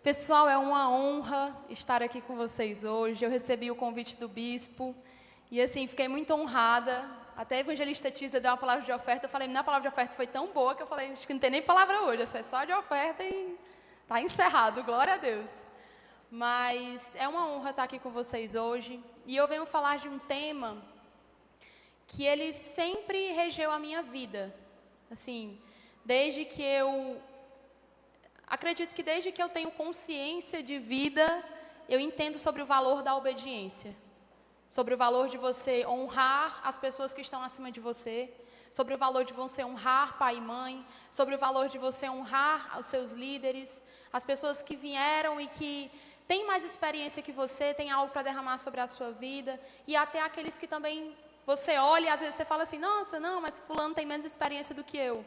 Pessoal, é uma honra estar aqui com vocês hoje. Eu recebi o convite do bispo e, assim, fiquei muito honrada. Até a evangelista Tisa deu uma palavra de oferta. Eu falei, minha palavra de oferta foi tão boa que eu falei, acho que não tem nem palavra hoje, é só de oferta e está encerrado, glória a Deus. Mas é uma honra estar aqui com vocês hoje. E eu venho falar de um tema que ele sempre regeu a minha vida. Assim, desde que eu... Acredito que desde que eu tenho consciência de vida, eu entendo sobre o valor da obediência. Sobre o valor de você honrar as pessoas que estão acima de você. Sobre o valor de você honrar pai e mãe. Sobre o valor de você honrar os seus líderes. As pessoas que vieram e que têm mais experiência que você, têm algo para derramar sobre a sua vida. E até aqueles que também você olha e às vezes você fala assim, nossa, não, mas fulano tem menos experiência do que eu.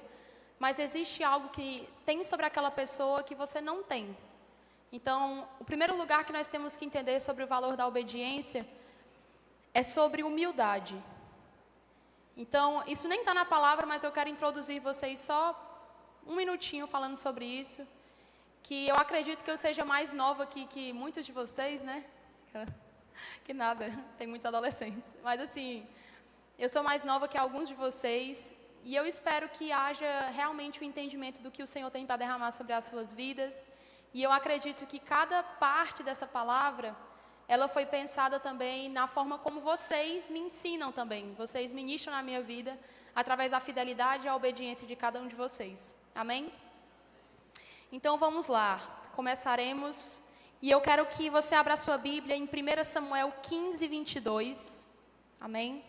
Mas existe algo que tem sobre aquela pessoa que você não tem. Então, o primeiro lugar que nós temos que entender sobre o valor da obediência é sobre humildade. Então, isso nem está na palavra, mas eu quero introduzir vocês só um minutinho falando sobre isso. Que eu acredito que eu seja mais nova que muitos de vocês, né? Que nada, tem muitos adolescentes. Mas assim, eu sou mais nova que alguns de vocês. E eu espero que haja realmente o entendimento do que o Senhor tem para derramar sobre as suas vidas. E eu acredito que cada parte dessa palavra, ela foi pensada também na forma como vocês me ensinam também. Vocês ministram na minha vida, através da fidelidade e a obediência de cada um de vocês. Amém? Então vamos lá, começaremos. E eu quero que você abra a sua Bíblia em 1 Samuel 15, 22. Amém?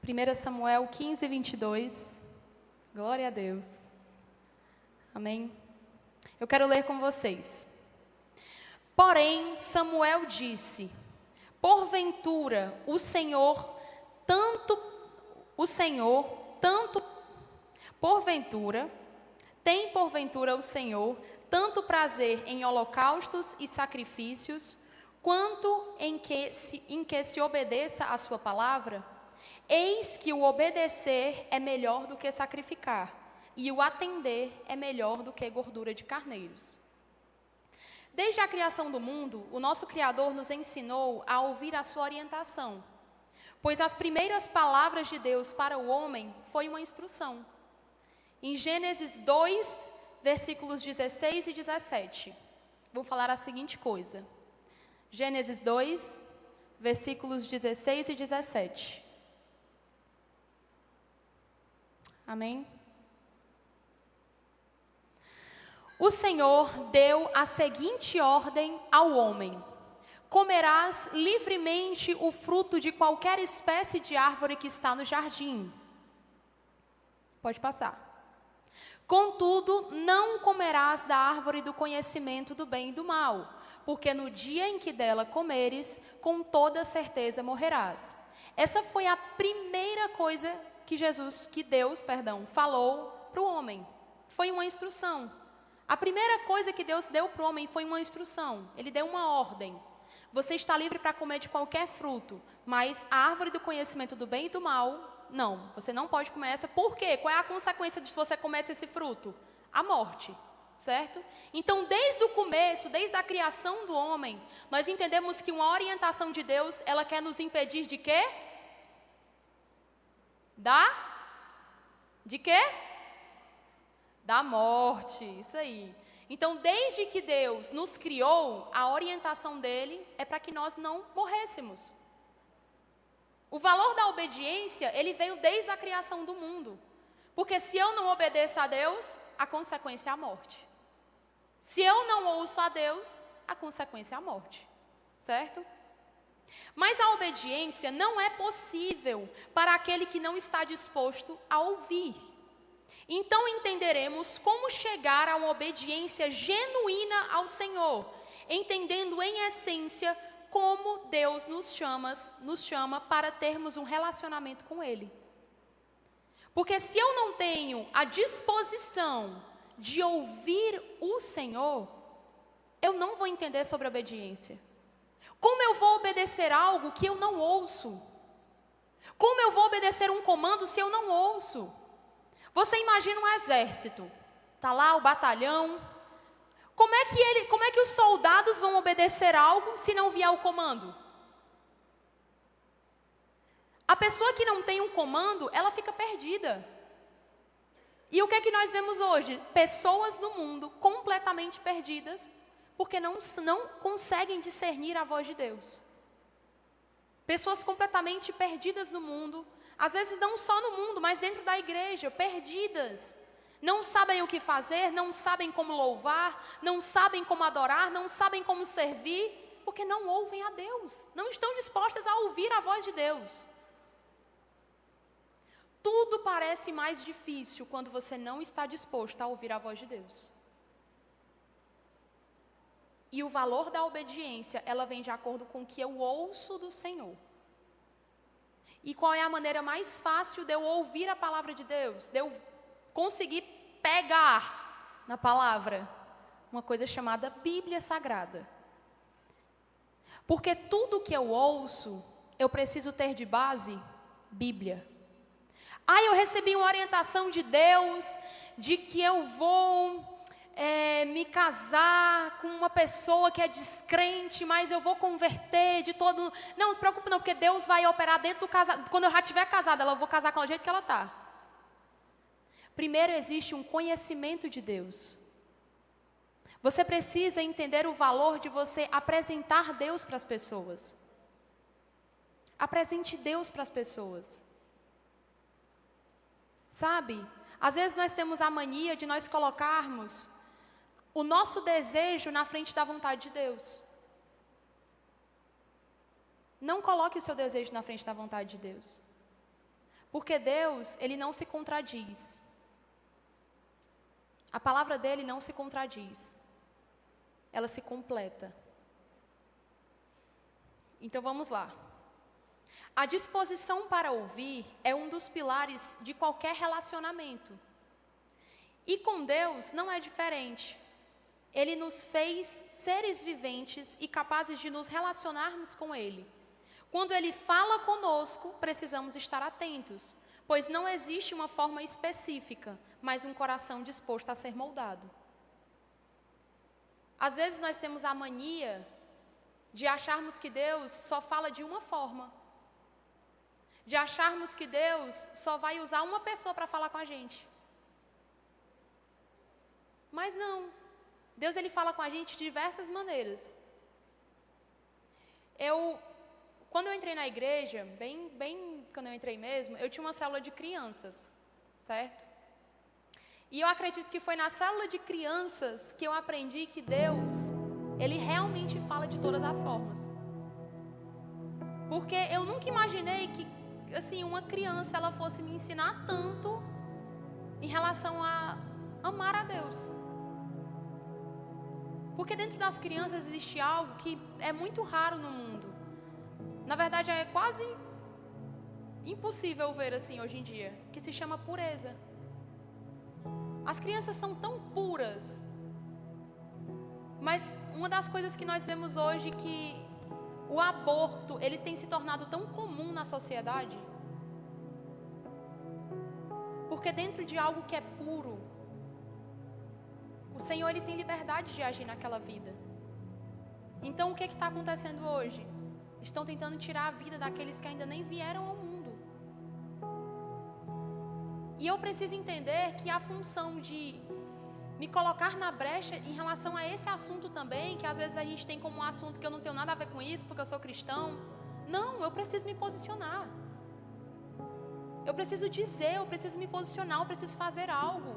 1 Samuel 15, 22. Glória a Deus. Amém? Eu quero ler com vocês. Porém, Samuel disse, porventura, tem porventura o Senhor tanto prazer em holocaustos e sacrifícios, quanto em que se obedeça a sua palavra? Eis que o obedecer é melhor do que sacrificar, e o atender é melhor do que gordura de carneiros. Desde a criação do mundo, o nosso Criador nos ensinou a ouvir a sua orientação, pois as primeiras palavras de Deus para o homem foi uma instrução. Em Gênesis 2, versículos 16 e 17, vou falar a seguinte coisa. Gênesis 2, versículos 16 e 17. Amém? O Senhor deu a seguinte ordem ao homem: comerás livremente o fruto de qualquer espécie de árvore que está no jardim. Pode passar. Contudo, não comerás da árvore do conhecimento do bem e do mal, porque no dia em que dela comeres, com toda certeza morrerás. Essa foi a primeira coisa que Deus falou para o homem. Foi uma instrução. A primeira coisa que Deus deu para o homem foi uma instrução. Ele deu uma ordem. Você está livre para comer de qualquer fruto, mas a árvore do conhecimento do bem e do mal, não. Você não pode comer essa. Por quê? Qual é a consequência de você comer esse fruto? A morte. Certo? Então, desde o começo, desde a criação do homem, nós entendemos que uma orientação de Deus, ela quer nos impedir de quê? De quê? Da morte, isso aí. Então, desde que Deus nos criou, a orientação dele é para que nós não morrêssemos. O valor da obediência, ele veio desde a criação do mundo. Porque se eu não obedeço a Deus, a consequência é a morte. Se eu não ouço a Deus, a consequência é a morte. Certo? Mas a obediência não é possível para aquele que não está disposto a ouvir. Então entenderemos como chegar a uma obediência genuína ao Senhor, entendendo em essência como Deus nos chama para termos um relacionamento com Ele. Porque se eu não tenho a disposição de ouvir o Senhor, eu não vou entender sobre obediência. Como eu vou obedecer algo que eu não ouço? Como eu vou obedecer um comando se eu não ouço? Você imagina um exército. Está lá o batalhão. Como é que os soldados vão obedecer algo se não vier o comando? A pessoa que não tem um comando, ela fica perdida. E o que é que nós vemos hoje? Pessoas no mundo completamente perdidas, porque não conseguem discernir a voz de Deus. Pessoas completamente perdidas no mundo, às vezes não só no mundo, mas dentro da igreja, perdidas. Não sabem o que fazer, não sabem como louvar, não sabem como adorar, não sabem como servir, porque não ouvem a Deus, não estão dispostas a ouvir a voz de Deus. Tudo parece mais difícil quando você não está disposto a ouvir a voz de Deus. E o valor da obediência, ela vem de acordo com o que eu ouço do Senhor. E qual é a maneira mais fácil de eu ouvir a palavra de Deus? De eu conseguir pegar na palavra? Uma coisa chamada Bíblia Sagrada. Porque tudo que eu ouço, eu preciso ter de base Bíblia. Eu recebi uma orientação de Deus, de que eu vou me casar com uma pessoa que é descrente, mas eu vou converter de todo... Não se preocupe não, porque Deus vai operar dentro do casamento. Quando eu já estiver casada, eu vou casar com o jeito que ela está. Primeiro existe um conhecimento de Deus. Você precisa entender o valor de você apresentar Deus para as pessoas. Apresente Deus para as pessoas. Sabe, às vezes nós temos a mania de nós colocarmos o nosso desejo na frente da vontade de Deus. Não coloque o seu desejo na frente da vontade de Deus. Porque Deus, Ele não se contradiz. A palavra dEle não se contradiz. Ela se completa. Então vamos lá. A disposição para ouvir é um dos pilares de qualquer relacionamento. E com Deus não é diferente. Ele nos fez seres viventes e capazes de nos relacionarmos com Ele. Quando Ele fala conosco, precisamos estar atentos, pois não existe uma forma específica, mas um coração disposto a ser moldado. Às vezes nós temos a mania de acharmos que Deus só fala de uma forma. De acharmos que Deus só vai usar uma pessoa para falar com a gente. Mas não. Deus, Ele fala com a gente de diversas maneiras. Quando eu entrei na igreja, bem quando eu entrei mesmo, eu tinha uma célula de crianças, certo? E eu acredito que foi na célula de crianças que eu aprendi que Deus, Ele realmente fala de todas as formas. Porque eu nunca imaginei que, assim, uma criança, ela fosse me ensinar tanto em relação a amar a Deus. Porque dentro das crianças existe algo que é muito raro no mundo. Na verdade, é quase impossível ver assim hoje em dia, que se chama pureza. As crianças são tão puras. Mas uma das coisas que nós vemos hoje que o aborto, ele tem se tornado tão comum na sociedade. Porque dentro de algo que é puro, o Senhor, Ele tem liberdade de agir naquela vida. Então, o que está acontecendo hoje? Estão tentando tirar a vida daqueles que ainda nem vieram ao mundo. E eu preciso entender que a função de me colocar na brecha em relação a esse assunto também, que às vezes a gente tem como um assunto que eu não tenho nada a ver com isso, porque eu sou cristão. Não, eu preciso me posicionar. Eu preciso dizer, eu preciso me posicionar, eu preciso fazer algo.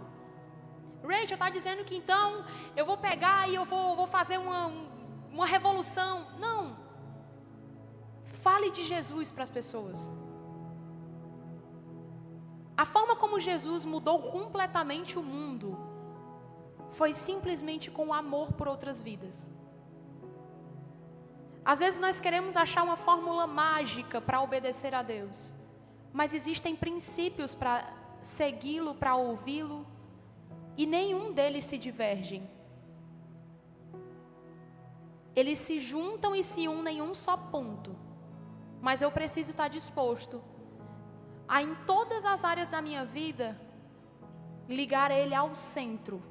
Rachel está dizendo que então eu vou pegar e eu vou fazer uma revolução. Não. Fale de Jesus para as pessoas. A forma como Jesus mudou completamente o mundo foi simplesmente com o amor por outras vidas. Às vezes nós queremos achar uma fórmula mágica para obedecer a Deus, mas existem princípios para segui-lo, para ouvi-lo, e nenhum deles se divergem. Eles se juntam e se unem em um só ponto. Mas eu preciso estar disposto a, em todas as áreas da minha vida, ligar Ele ao centro.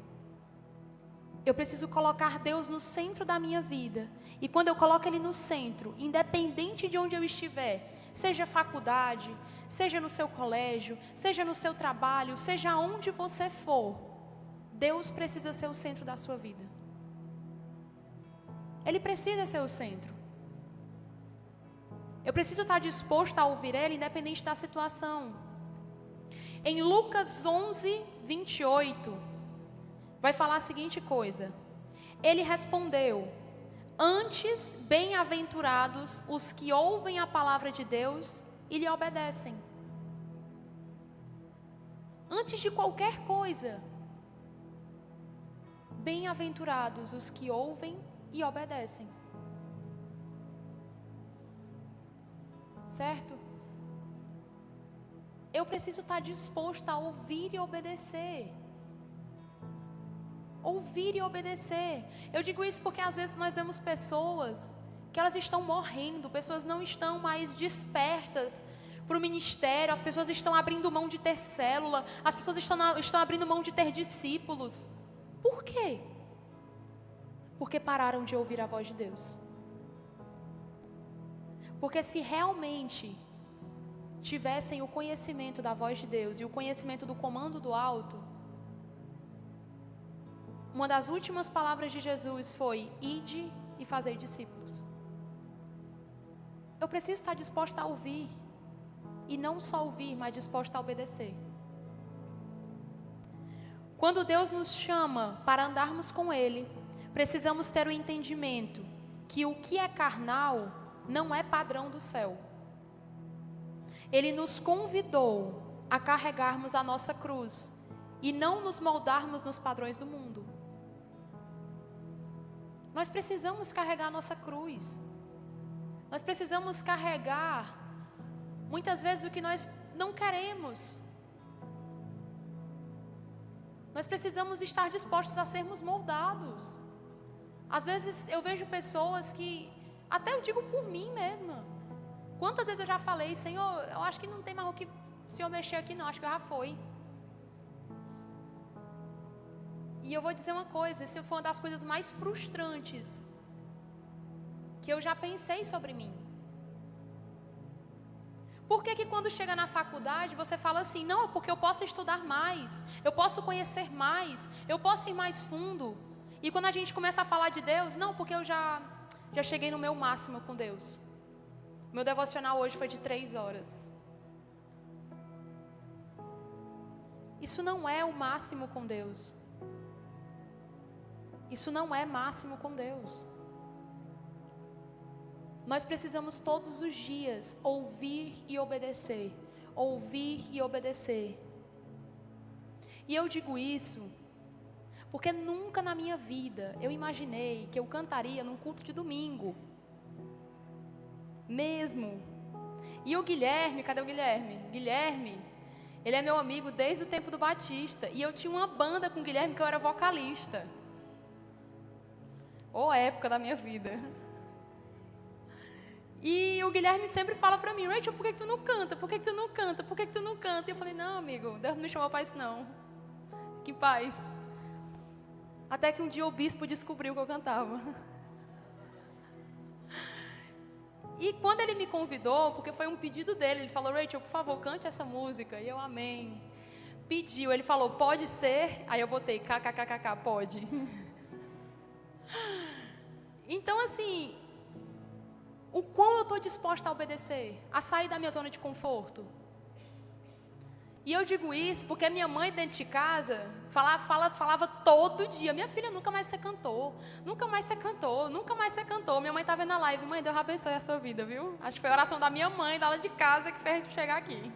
eu preciso colocar Deus no centro da minha vida. E quando eu coloco Ele no centro, independente de onde eu estiver, seja faculdade, seja no seu colégio, seja no seu trabalho, seja onde você for, Deus precisa ser o centro da sua vida. Ele precisa ser o centro. Eu preciso estar disposto a ouvir Ele, independente da situação. Em Lucas 11, 28, vai falar a seguinte coisa: Ele respondeu: antes, bem-aventurados os que ouvem a palavra de Deus e lhe obedecem. Antes de qualquer coisa, bem-aventurados os que ouvem e obedecem. Certo? Eu preciso estar disposto a ouvir e obedecer. Ouvir e obedecer. Eu digo isso porque às vezes nós vemos pessoas que elas estão morrendo, pessoas não estão mais despertas para o ministério, as pessoas estão abrindo mão de ter célula, as pessoas estão abrindo mão de ter discípulos. Por quê? Porque pararam de ouvir a voz de Deus. Porque se realmente tivessem o conhecimento da voz de Deus e o conhecimento do comando do alto, uma das últimas palavras de Jesus foi: ide e fazei discípulos. Eu preciso estar disposta a ouvir, e não só ouvir, mas disposta a obedecer. Quando Deus nos chama para andarmos com Ele, precisamos ter o entendimento que o que é carnal não é padrão do céu. Ele nos convidou a carregarmos a nossa cruz e não nos moldarmos nos padrões do mundo. Nós precisamos carregar a nossa cruz. Nós precisamos carregar, muitas vezes, o que nós não queremos. Nós precisamos estar dispostos a sermos moldados. Às vezes eu vejo pessoas que, até eu digo por mim mesma, quantas vezes eu já falei: Senhor, eu acho que não tem mais o que o Senhor mexer aqui não, acho que já foi. E eu vou dizer uma coisa: isso foi uma das coisas mais frustrantes que eu já pensei sobre mim. Por que quando chega na faculdade você fala assim: não, porque eu posso estudar mais, eu posso conhecer mais, eu posso ir mais fundo. E quando a gente começa a falar de Deus: não, porque eu já cheguei no meu máximo com Deus. Meu devocional hoje foi de 3 horas. Isso não é o máximo com Deus. Isso não é máximo com Deus. Nós precisamos todos os dias ouvir e obedecer. Ouvir e obedecer. E eu digo isso porque nunca na minha vida eu imaginei que eu cantaria num culto de domingo. Mesmo. E o Guilherme, cadê o Guilherme? Guilherme, ele é meu amigo desde o tempo do Batista. E eu tinha uma banda com o Guilherme que eu era vocalista. Ô época da minha vida. E o Guilherme sempre fala pra mim: Rachel, por que tu não canta? Por que tu não canta? Por que tu não canta? E eu falei: não, amigo, Deus não me chamou pra isso não. Que paz. Até que um dia o bispo descobriu que eu cantava. E quando ele me convidou, porque foi um pedido dele, ele falou: Rachel, por favor, cante essa música. E eu: amém. Pediu, ele falou: pode ser? Aí eu botei kkkk, pode. Então assim, o quão eu estou disposta a obedecer, a sair da minha zona de conforto. E eu digo isso porque minha mãe dentro de casa falava todo dia: minha filha, nunca mais você cantou, nunca mais você cantou, nunca mais você cantou. Minha mãe está vendo a live: mãe, Deus abençoe a sua vida, viu? Acho que foi a oração da minha mãe, da lá de casa, que fez a gente chegar aqui.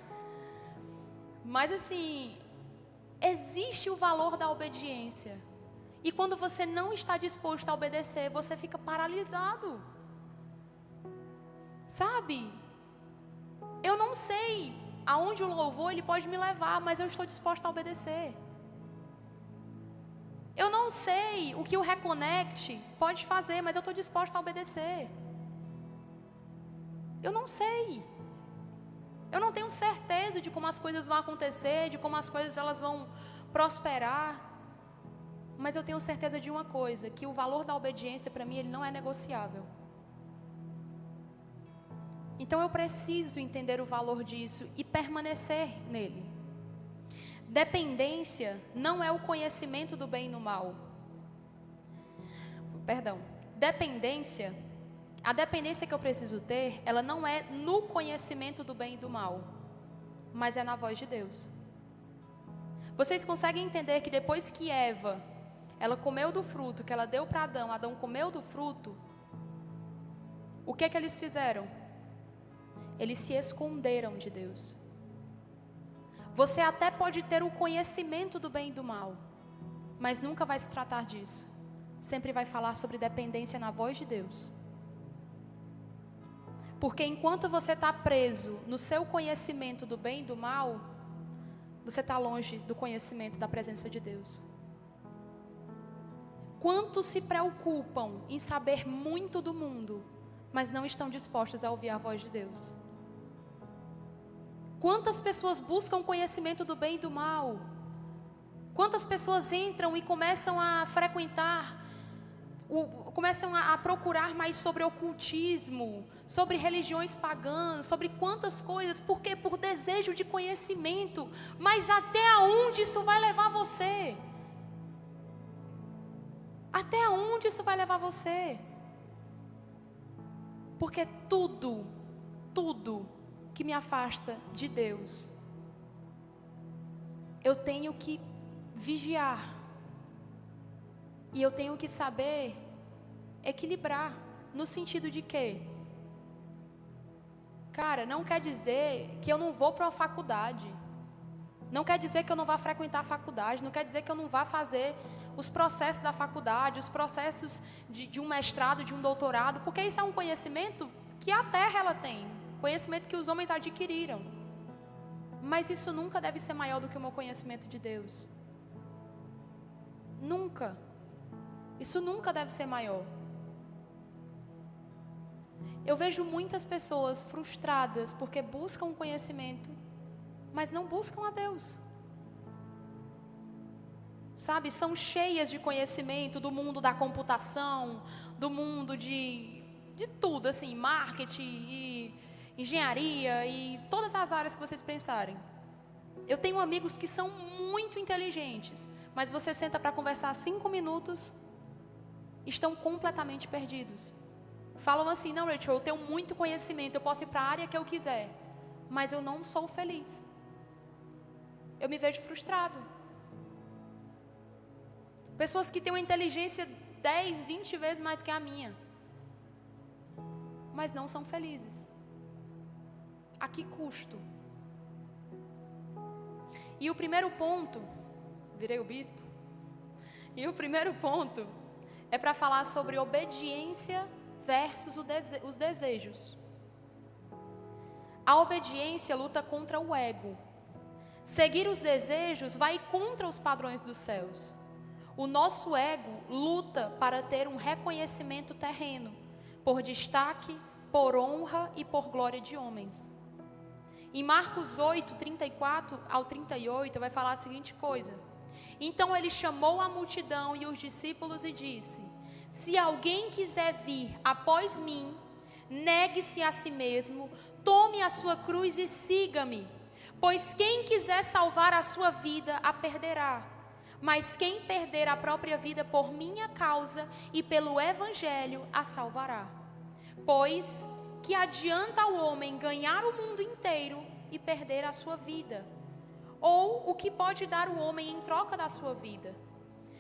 Mas assim, existe o valor da obediência. E quando você não está disposto a obedecer, você fica paralisado. Sabe? Eu não sei aonde o louvor ele pode me levar, mas eu estou disposta a obedecer. Eu não sei o que o Reconnect pode fazer, mas eu estou disposta a obedecer. Eu não sei. Eu não tenho certeza de como as coisas vão acontecer, de como as coisas elas vão prosperar. Mas eu tenho certeza de uma coisa, que o valor da obediência para mim ele não é negociável. Então eu preciso entender o valor disso e permanecer nele. Dependência não é o conhecimento do bem e do mal. Dependência, a dependência que eu preciso ter, ela não é no conhecimento do bem e do mal, mas é na voz de Deus. Vocês conseguem entender que depois que Eva, ela comeu do fruto, que ela deu para Adão, Adão comeu do fruto, o que eles fizeram? Eles se esconderam de Deus. Você até pode ter o conhecimento do bem e do mal, mas nunca vai se tratar disso. Sempre vai falar sobre dependência na voz de Deus. Porque enquanto você está preso no seu conhecimento do bem e do mal, você está longe do conhecimento da presença de Deus. Quantos se preocupam em saber muito do mundo, mas não estão dispostos a ouvir a voz de Deus? Quantas pessoas buscam conhecimento do bem e do mal? Quantas pessoas entram e começam a frequentar, começam a procurar mais sobre ocultismo, sobre religiões pagãs, sobre quantas coisas, porque por desejo de conhecimento, mas até onde isso vai levar você? Até onde isso vai levar você? Porque tudo que me afasta de Deus, eu tenho que vigiar. E eu tenho que saber equilibrar, no sentido de que, cara, não quer dizer que eu não vou para uma faculdade, não quer dizer que eu não vá frequentar a faculdade, não quer dizer que eu não vá fazer os processos da faculdade, os processos de um mestrado, de um doutorado, porque isso é um conhecimento que a terra ela tem, conhecimento que os homens adquiriram, mas isso nunca deve ser maior do que o meu conhecimento de Deus. Nunca. Isso nunca deve ser maior. Eu vejo muitas pessoas frustradas porque buscam conhecimento, mas não buscam a Deus. Sabe, são cheias de conhecimento do mundo da computação, do mundo de tudo, assim, marketing e engenharia e todas as áreas que vocês pensarem. Eu tenho amigos que são muito inteligentes, mas você senta para conversar 5 minutos, estão completamente perdidos. Falam assim, não, Rachel, eu tenho muito conhecimento, eu posso ir para a área que eu quiser, mas eu não sou feliz. Eu me vejo frustrado. Pessoas que têm uma inteligência 10, 20 vezes mais do que a minha, mas não são felizes. A que custo? E o primeiro ponto, virei o bispo, e o primeiro ponto é para falar sobre obediência versus os desejos. A obediência luta contra o ego. Seguir os desejos vai contra os padrões dos céus. O nosso ego luta para ter um reconhecimento terreno, por destaque, por honra e por glória de homens. Em Marcos 8, 34 ao 38, vai falar a seguinte coisa. Então ele chamou a multidão e os discípulos e disse: se alguém quiser vir após mim, negue-se a si mesmo, tome a sua cruz e siga-me. Pois quem quiser salvar a sua vida, a perderá. Mas quem perder a própria vida por minha causa e pelo evangelho, a salvará. Pois que adianta ao homem ganhar o mundo inteiro e perder a sua vida? Ou o que pode dar o homem em troca da sua vida?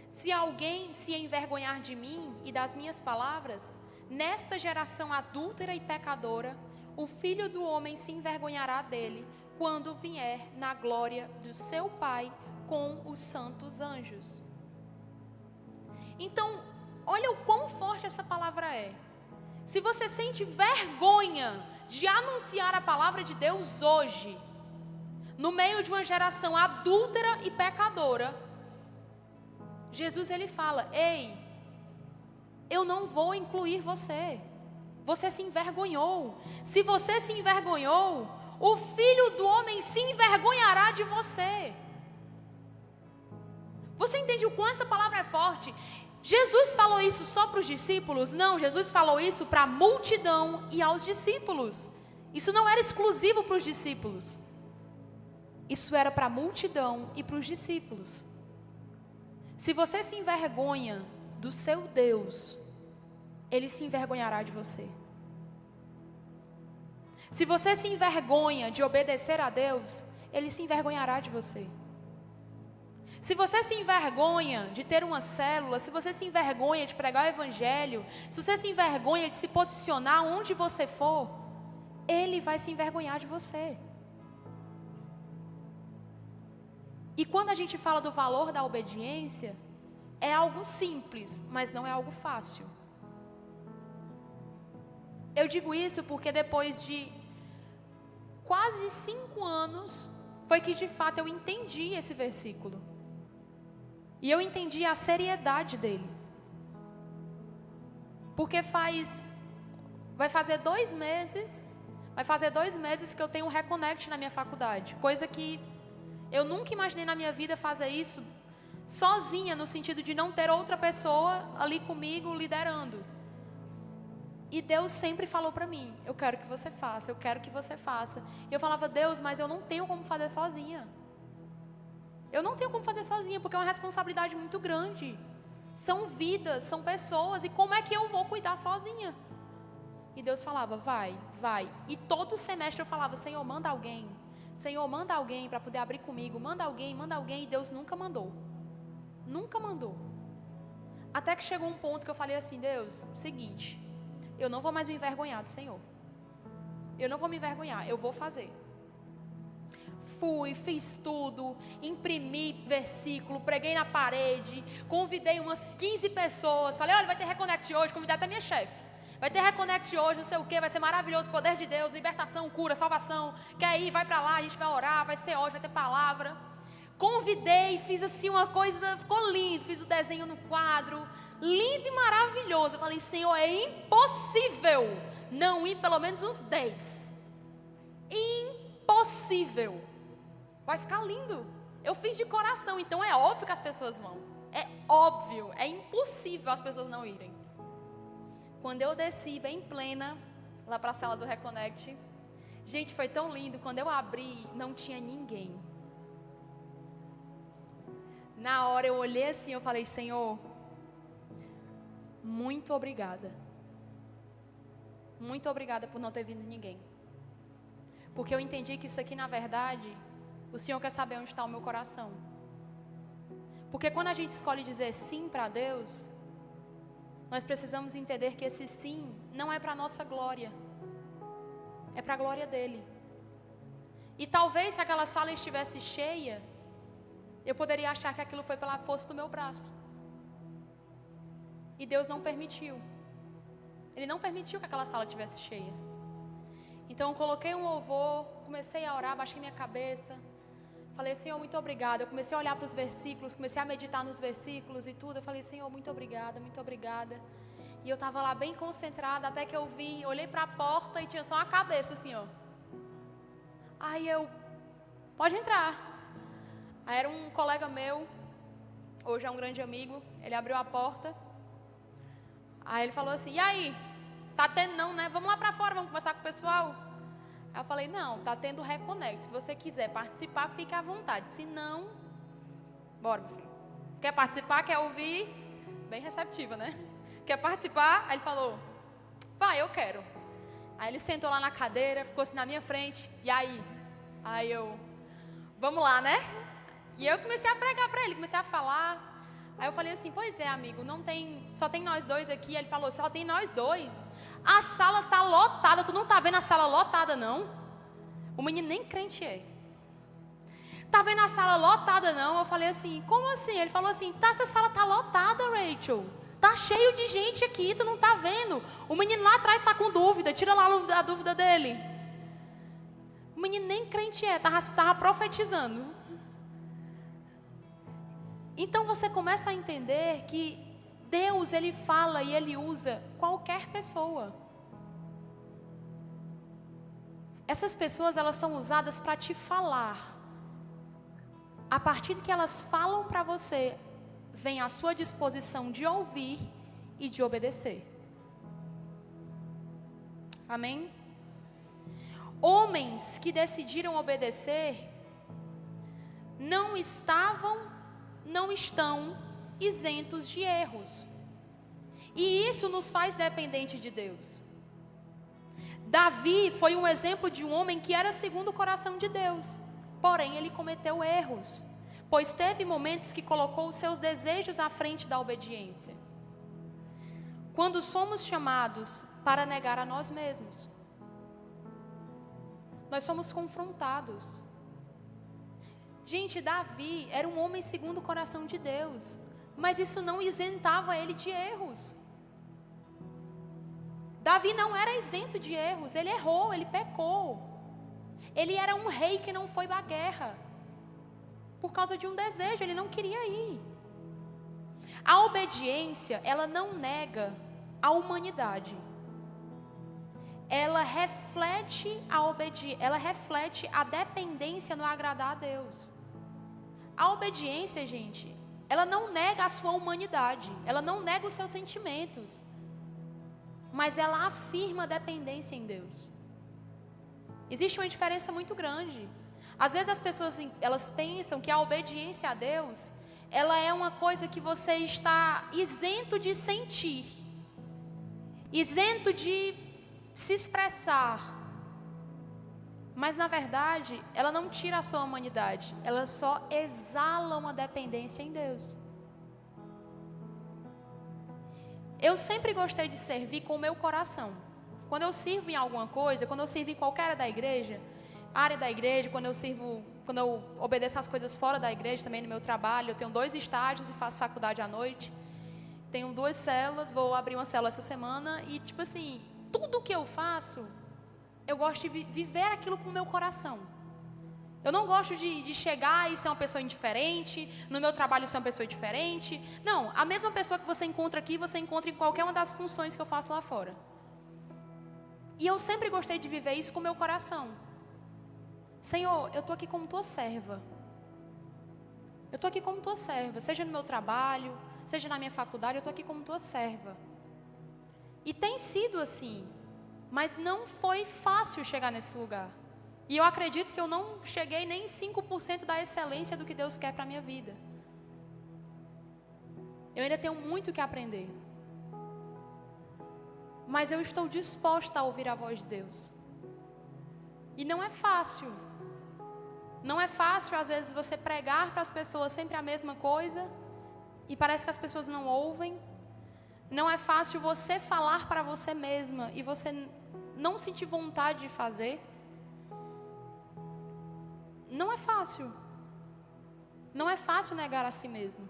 Se alguém se envergonhar de mim e das minhas palavras, nesta geração adúltera e pecadora, o Filho do Homem se envergonhará dele, quando vier na glória do seu Pai com os santos anjos. Então, olha o quão forte essa palavra é. Se você sente vergonha de anunciar a palavra de Deus hoje, no meio de uma geração adúltera e pecadora, Jesus ele fala: ei, eu não vou incluir você. Você se envergonhou. Se você se envergonhou, o Filho do Homem se envergonhará de você. Você entende o quanto essa palavra é forte? Jesus falou isso só para os discípulos? Não, Jesus falou isso para a multidão e aos discípulos. Isso não era exclusivo para os discípulos. Isso era para a multidão e para os discípulos. Se você se envergonha do seu Deus, Ele se envergonhará de você. Se você se envergonha de obedecer a Deus, Ele se envergonhará de você. Se você se envergonha de ter uma célula, se você se envergonha de pregar o Evangelho, se você se envergonha de se posicionar onde você for, Ele vai se envergonhar de você. E quando a gente fala do valor da obediência, é algo simples, mas não é algo fácil. Eu digo isso porque depois de quase 5 anos, foi que de fato eu entendi esse versículo. E eu entendi a seriedade dele. Porque vai fazer 2 meses que eu tenho um Reconnect na minha faculdade. Coisa que eu nunca imaginei na minha vida fazer isso sozinha, no sentido de não ter outra pessoa ali comigo liderando. E Deus sempre falou para mim, eu quero que você faça, eu quero que você faça. E eu falava, Deus, mas eu não tenho como fazer sozinha. Eu não tenho como fazer sozinha, porque é uma responsabilidade muito grande. São vidas, são pessoas, e como é que eu vou cuidar sozinha? E Deus falava, vai. E todo semestre eu falava, Senhor, manda alguém. Senhor, manda alguém para poder abrir comigo. Manda alguém. E Deus nunca mandou. Nunca mandou. Até que chegou um ponto que eu falei assim, Deus, seguinte, eu não vou mais me envergonhar do Senhor. Eu não vou me envergonhar, eu vou fazer. Fui, fiz tudo, imprimi versículo, preguei na parede, convidei umas 15 pessoas, falei, olha, vai ter Reconnect hoje, convidei até minha chefe. Vai ter Reconnect hoje, não sei o que, vai ser maravilhoso, poder de Deus, libertação, cura, salvação. Quer ir, vai pra lá, a gente vai orar, vai ser hoje, vai ter palavra. Convidei, fiz assim uma coisa, ficou lindo, fiz o desenho no quadro, lindo e maravilhoso. Eu falei, Senhor, é impossível não ir pelo menos uns 10. Impossível. Vai ficar lindo. Eu fiz de coração, então é óbvio que as pessoas vão. É óbvio, é impossível as pessoas não irem. Quando eu desci bem plena, lá para a sala do Reconnect, gente, foi tão lindo. Quando eu abri, não tinha ninguém. Na hora eu olhei assim, eu falei, Senhor, muito obrigada. Muito obrigada por não ter vindo ninguém. Porque eu entendi que isso aqui, na verdade, o Senhor quer saber onde está o meu coração. Porque quando a gente escolhe dizer sim para Deus, nós precisamos entender que esse sim não é para a nossa glória, é para a glória dEle. E talvez se aquela sala estivesse cheia, eu poderia achar que aquilo foi pela força do meu braço. E Deus não permitiu. Ele não permitiu que aquela sala estivesse cheia. Então eu coloquei um louvor, comecei a orar, baixei minha cabeça. Falei, Senhor, muito obrigada. Eu comecei a olhar para os versículos, comecei a meditar nos versículos e tudo. Eu falei, Senhor, muito obrigada, muito obrigada. E eu estava lá bem concentrada, até que eu vi, olhei para a porta e tinha só uma cabeça assim, ó. Aí eu, pode entrar. Aí era um colega meu, hoje é um grande amigo, ele abriu a porta. Aí ele falou assim, e aí? Tá tendo não, né? Vamos lá para fora, vamos conversar com o pessoal. Aí eu falei, não, tá tendo Reconnect. Se você quiser participar, fica à vontade. Se não, bora, meu filho. Quer participar, quer ouvir? Bem receptiva, né? Quer participar? Aí ele falou, vai, eu quero. Aí ele sentou lá na cadeira, ficou assim na minha frente. E aí? Aí eu, vamos lá, né? E eu comecei a pregar para ele, comecei a falar. Aí eu falei assim, pois é, amigo, só tem nós dois aqui. Ele falou, só tem nós dois? A sala tá lotada, tu não tá vendo a sala lotada, não? O menino nem crente é. Tá vendo a sala lotada, não? Eu falei assim, como assim? Ele falou assim, essa sala tá lotada, Rachel. Tá cheio de gente aqui, tu não tá vendo? O menino lá atrás tá com dúvida, tira lá a dúvida dele. O menino nem crente é, tava profetizando. Então você começa a entender que Deus, Ele fala e Ele usa qualquer pessoa. Essas pessoas, elas são usadas para te falar a partir que elas falam para você, vem a sua disposição de ouvir e de obedecer. Amém? Homens que decidiram obedecer não estão isentos de erros. E isso nos faz dependente de Deus. Davi foi um exemplo de um homem que era segundo o coração de Deus. Porém, ele cometeu erros, pois teve momentos que colocou os seus desejos à frente da obediência. Quando somos chamados para negar a nós mesmos, nós somos confrontados. Gente, Davi era um homem segundo o coração de Deus, mas isso não isentava ele de erros. Davi não era isento de erros, ele errou, ele pecou. Ele era um rei que não foi para a guerra, por causa de um desejo, ele não queria ir. A obediência, ela não nega a humanidade. Ela reflete a dependência no agradar a Deus. A obediência, gente, ela não nega a sua humanidade, ela não nega os seus sentimentos, mas ela afirma a dependência em Deus. Existe uma diferença muito grande. Às vezes as pessoas, elas pensam que a obediência a Deus, ela é uma coisa que você está isento de sentir, isento de se expressar. Mas na verdade, ela não tira a sua humanidade, ela só exala uma dependência em Deus. Eu sempre gostei de servir com o meu coração. Quando eu sirvo em alguma coisa, quando eu sirvo em qualquer área da igreja, quando eu obedeço as coisas fora da igreja, também no meu trabalho, eu tenho 2 estágios e faço faculdade à noite. Tenho 2 células, vou abrir uma célula essa semana e tipo assim, tudo que eu faço, eu gosto de viver aquilo com o meu coração. Eu não gosto de chegar e ser uma pessoa indiferente, no meu trabalho ser uma pessoa diferente. Não, a mesma pessoa que você encontra aqui, você encontra em qualquer uma das funções que eu faço lá fora. E eu sempre gostei de viver isso com o meu coração. Senhor, eu estou aqui como tua serva. Eu estou aqui como tua serva, seja no meu trabalho, seja na minha faculdade, eu estou aqui como tua serva. E tem sido assim, mas não foi fácil chegar nesse lugar. E eu acredito que eu não cheguei nem 5% da excelência do que Deus quer para a minha vida. Eu ainda tenho muito o que aprender. Mas eu estou disposta a ouvir a voz de Deus. E não é fácil. Não é fácil, às vezes, você pregar para as pessoas sempre a mesma coisa e parece que as pessoas não ouvem. Não é fácil você falar para você mesma e você não sentir vontade de fazer. Não é fácil. Não é fácil negar a si mesmo.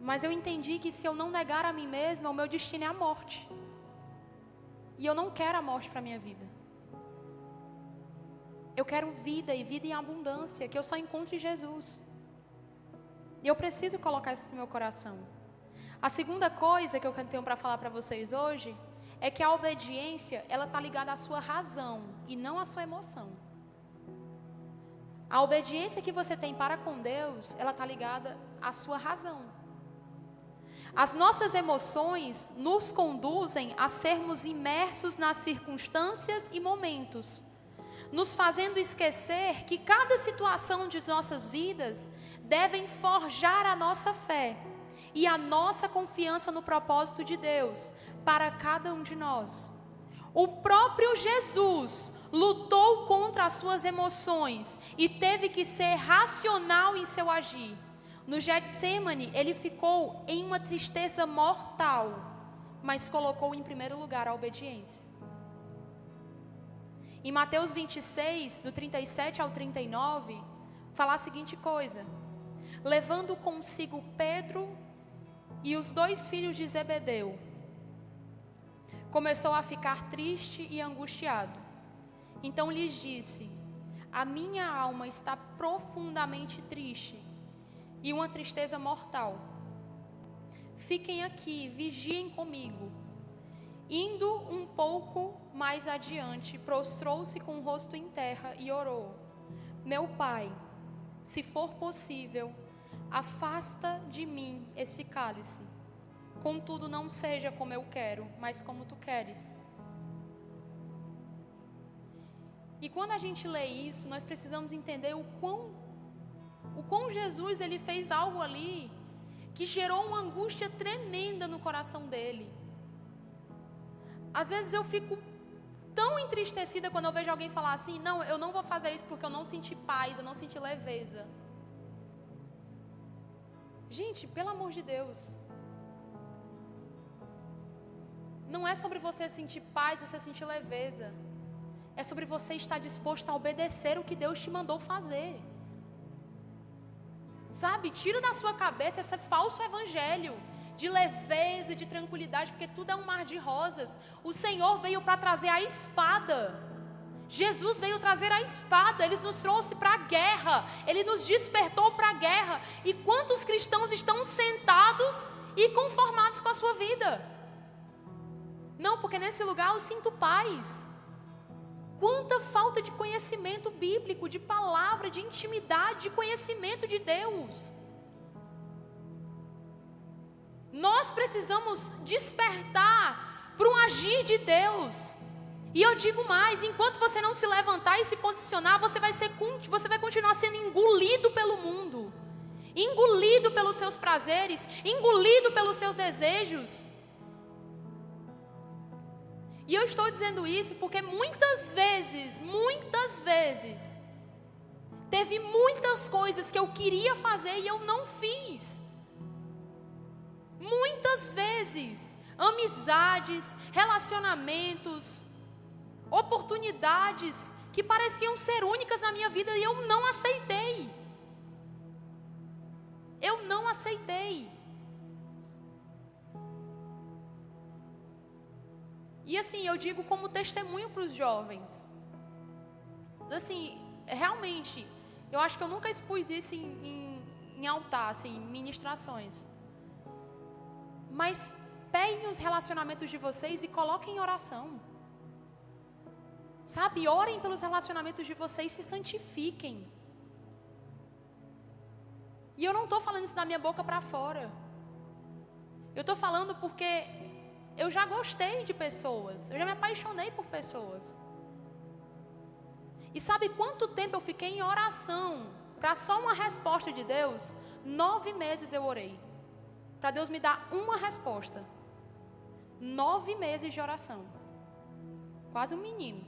Mas eu entendi que se eu não negar a mim mesma, o meu destino é a morte. E eu não quero a morte para a minha vida. Eu quero vida e vida em abundância, que eu só encontre Jesus. E eu preciso colocar isso no meu coração. A segunda coisa que eu tenho para falar para vocês hoje é que a obediência, ela está ligada à sua razão e não à sua emoção. A obediência que você tem para com Deus, ela está ligada à sua razão. As nossas emoções nos conduzem a sermos imersos nas circunstâncias e momentos, nos fazendo esquecer que cada situação de nossas vidas devem forjar a nossa fé e a nossa confiança no propósito de Deus para cada um de nós. O próprio Jesus lutou contra as suas emoções e teve que ser racional em seu agir. No Getsêmani, ele ficou em uma tristeza mortal, mas colocou em primeiro lugar a obediência. Em Mateus 26, do 37 ao 39, fala a seguinte coisa: levando consigo Pedro e os 2 filhos de Zebedeu, começou a ficar triste e angustiado. Então lhes disse: a minha alma está profundamente triste e uma tristeza mortal. Fiquem aqui, vigiem comigo. Indo um pouco mais adiante, prostrou-se com o rosto em terra e orou: meu pai, se for possível, afasta de mim esse cálice. Contudo, não seja como eu quero, mas como tu queres. E quando a gente lê isso, nós precisamos entender o quão Jesus, ele fez algo ali que gerou uma angústia tremenda no coração dele. Às vezes eu fico tão entristecida quando eu vejo alguém falar assim: não, eu não vou fazer isso porque eu não senti paz, eu não senti leveza. Gente, pelo amor de Deus, não é sobre você sentir paz, você sentir leveza. É sobre você estar disposto a obedecer o que Deus te mandou fazer. Sabe, tira da sua cabeça esse falso evangelho de leveza, de tranquilidade, porque tudo é um mar de rosas. O Senhor veio para trazer a espada. Jesus veio trazer a espada. Ele nos trouxe para a guerra. Ele nos despertou para a guerra. E quantos cristãos estão sentados e conformados com a sua vida? Não, porque nesse lugar eu sinto paz. Quanta falta de conhecimento bíblico, de palavra, de intimidade, de conhecimento de Deus. Nós precisamos despertar para um agir de Deus. E eu digo mais: enquanto você não se levantar e se posicionar, você vai continuar sendo engolido pelo mundo, engolido pelos seus prazeres, engolido pelos seus desejos. E eu estou dizendo isso porque muitas vezes, teve muitas coisas que eu queria fazer e eu não fiz. Muitas vezes, amizades, relacionamentos, oportunidades que pareciam ser únicas na minha vida e eu não aceitei. Eu não aceitei. E assim, eu digo como testemunho para os jovens. Assim, realmente, eu acho que eu nunca expus isso em altar, assim, em ministrações. Mas peguem os relacionamentos de vocês e coloquem em oração. Sabe, orem pelos relacionamentos de vocês, se santifiquem. E eu não estou falando isso da minha boca para fora. Eu estou falando porque eu já gostei de pessoas, eu já me apaixonei por pessoas. E sabe quanto tempo eu fiquei em oração para só uma resposta de Deus? 9 meses eu orei para Deus me dar uma resposta. 9 meses de oração. Quase um menino.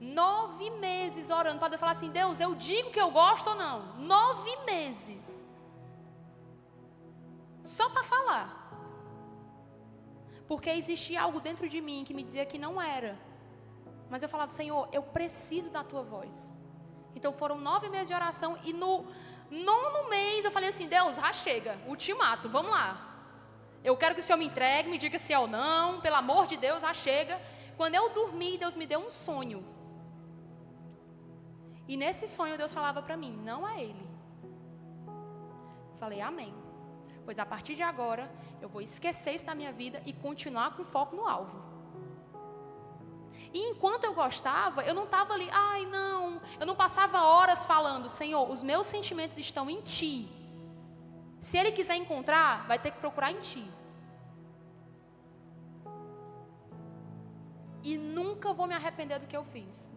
9 meses orando para Deus falar assim: Deus, eu digo que eu gosto ou não? 9 meses. Só para falar. Porque existia algo dentro de mim que me dizia que não era. Mas eu falava: Senhor, eu preciso da tua voz. Então foram 9 meses de oração. E no 9º mês eu falei assim: Deus, já chega, ultimato, vamos lá. Eu quero que o Senhor me entregue, me diga se é ou não. Pelo amor de Deus, já chega. Quando eu dormi, Deus me deu um sonho. E nesse sonho Deus falava para mim: não é ele. Eu falei: amém. Pois a partir de agora, eu vou esquecer isso da minha vida e continuar com foco no alvo. E enquanto eu gostava, eu não estava ali, eu não passava horas falando: Senhor, os meus sentimentos estão em Ti. Se Ele quiser encontrar, vai ter que procurar em Ti. E nunca vou me arrepender do que eu fiz.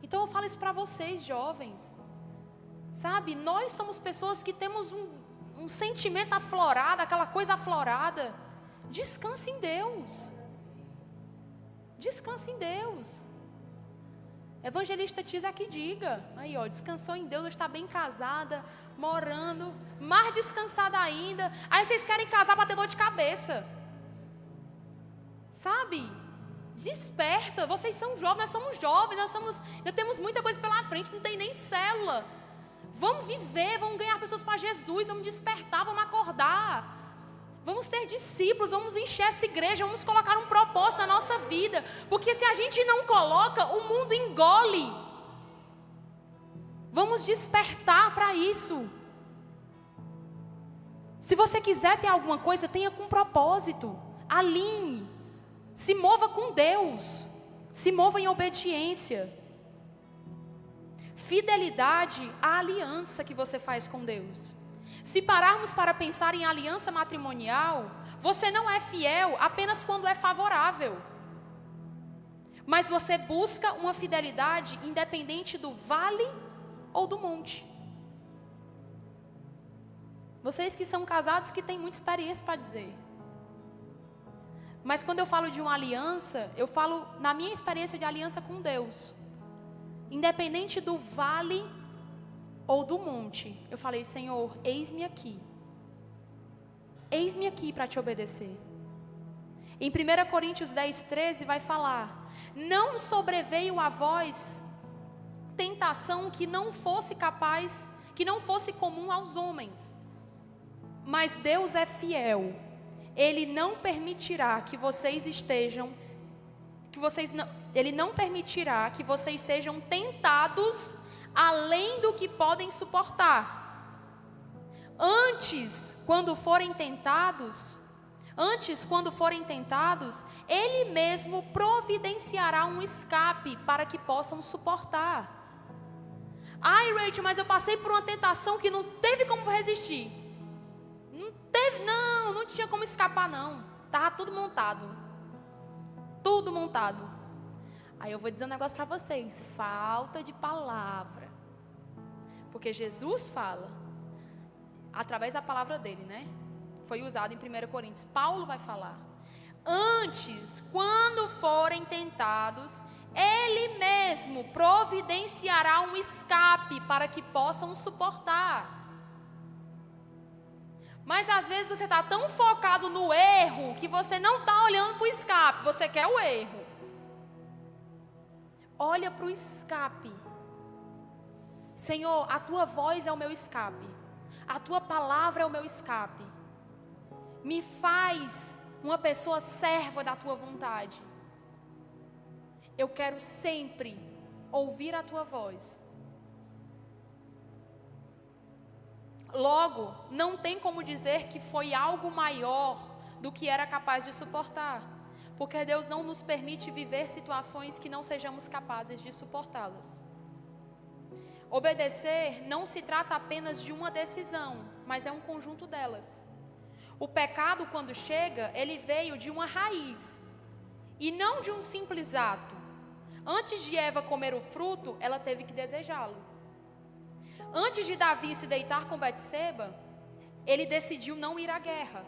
Então eu falo isso para vocês, jovens. Sabe, nós somos pessoas que temos um sentimento aflorado, aquela coisa aflorada. Descanse em Deus. Descanse em Deus. Evangelista Tisa que diga. Aí, ó, descansou em Deus, está bem casada, morando, mais descansada ainda. Aí vocês querem casar para ter dor de cabeça. Sabe? Desperta, vocês são jovens, nós somos jovens, ainda temos muita coisa pela frente, não tem nem célula. Vamos viver, vamos ganhar pessoas para Jesus, vamos despertar, vamos acordar. Vamos ter discípulos, vamos encher essa igreja, vamos colocar um propósito na nossa vida. Porque se a gente não coloca, o mundo engole. Vamos despertar para isso. Se você quiser ter alguma coisa, tenha com propósito. Alinhe. Se mova com Deus. Se mova em obediência. Fidelidade à aliança que você faz com Deus. Se pararmos para pensar em aliança matrimonial, você não é fiel apenas quando é favorável. Mas você busca uma fidelidade independente do vale ou do monte. Vocês que são casados que têm muita experiência para dizer. Mas quando eu falo de uma aliança, eu falo na minha experiência de aliança com Deus. Independente do vale ou do monte, eu falei: Senhor, eis-me aqui. Eis-me aqui para te obedecer. Em 1 Coríntios 10:13 vai falar: não sobreveio a vós tentação que não fosse capaz, que não fosse comum aos homens. Mas Deus é fiel. Ele não permitirá que vocês estejam, Ele não permitirá que vocês sejam tentados além do que podem suportar. Antes, quando forem tentados, Ele mesmo providenciará um escape para que possam suportar. Ai, Rachel, mas eu passei por uma tentação que não teve como resistir. Não tinha como escapar não. Estava tudo montado. Tudo montado. Aí eu vou dizer um negócio para vocês. Falta de palavra. Porque Jesus fala, através da palavra dele, né? Foi usado em 1 Coríntios. Paulo vai falar: antes, quando forem tentados, Ele mesmo providenciará um escape para que possam suportar. Mas às vezes você está tão focado no erro que você não está olhando para o escape, você quer o erro. Olha para o escape. Senhor, a tua voz é o meu escape, a tua palavra é o meu escape. Me faz uma pessoa serva da tua vontade. Eu quero sempre ouvir a tua voz. Logo, não tem como dizer que foi algo maior do que era capaz de suportar, porque Deus não nos permite viver situações que não sejamos capazes de suportá-las. Obedecer não se trata apenas de uma decisão, mas é um conjunto delas. O pecado, quando chega, ele veio de uma raiz e não de um simples ato. Antes de Eva comer o fruto, ela teve que desejá-lo. Antes de Davi se deitar com Betseba, ele decidiu não ir à guerra.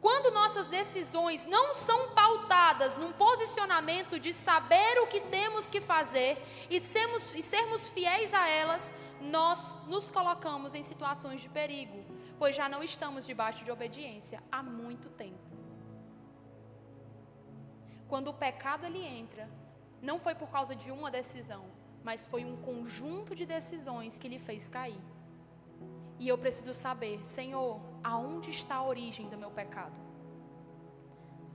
Quando nossas decisões não são pautadas num posicionamento de saber o que temos que fazer e sermos fiéis a elas, nós nos colocamos em situações de perigo, pois já não estamos debaixo de obediência há muito tempo. Quando o pecado ele entra, não foi por causa de uma decisão, mas foi um conjunto de decisões que lhe fez cair. E eu preciso saber, Senhor, aonde está a origem do meu pecado?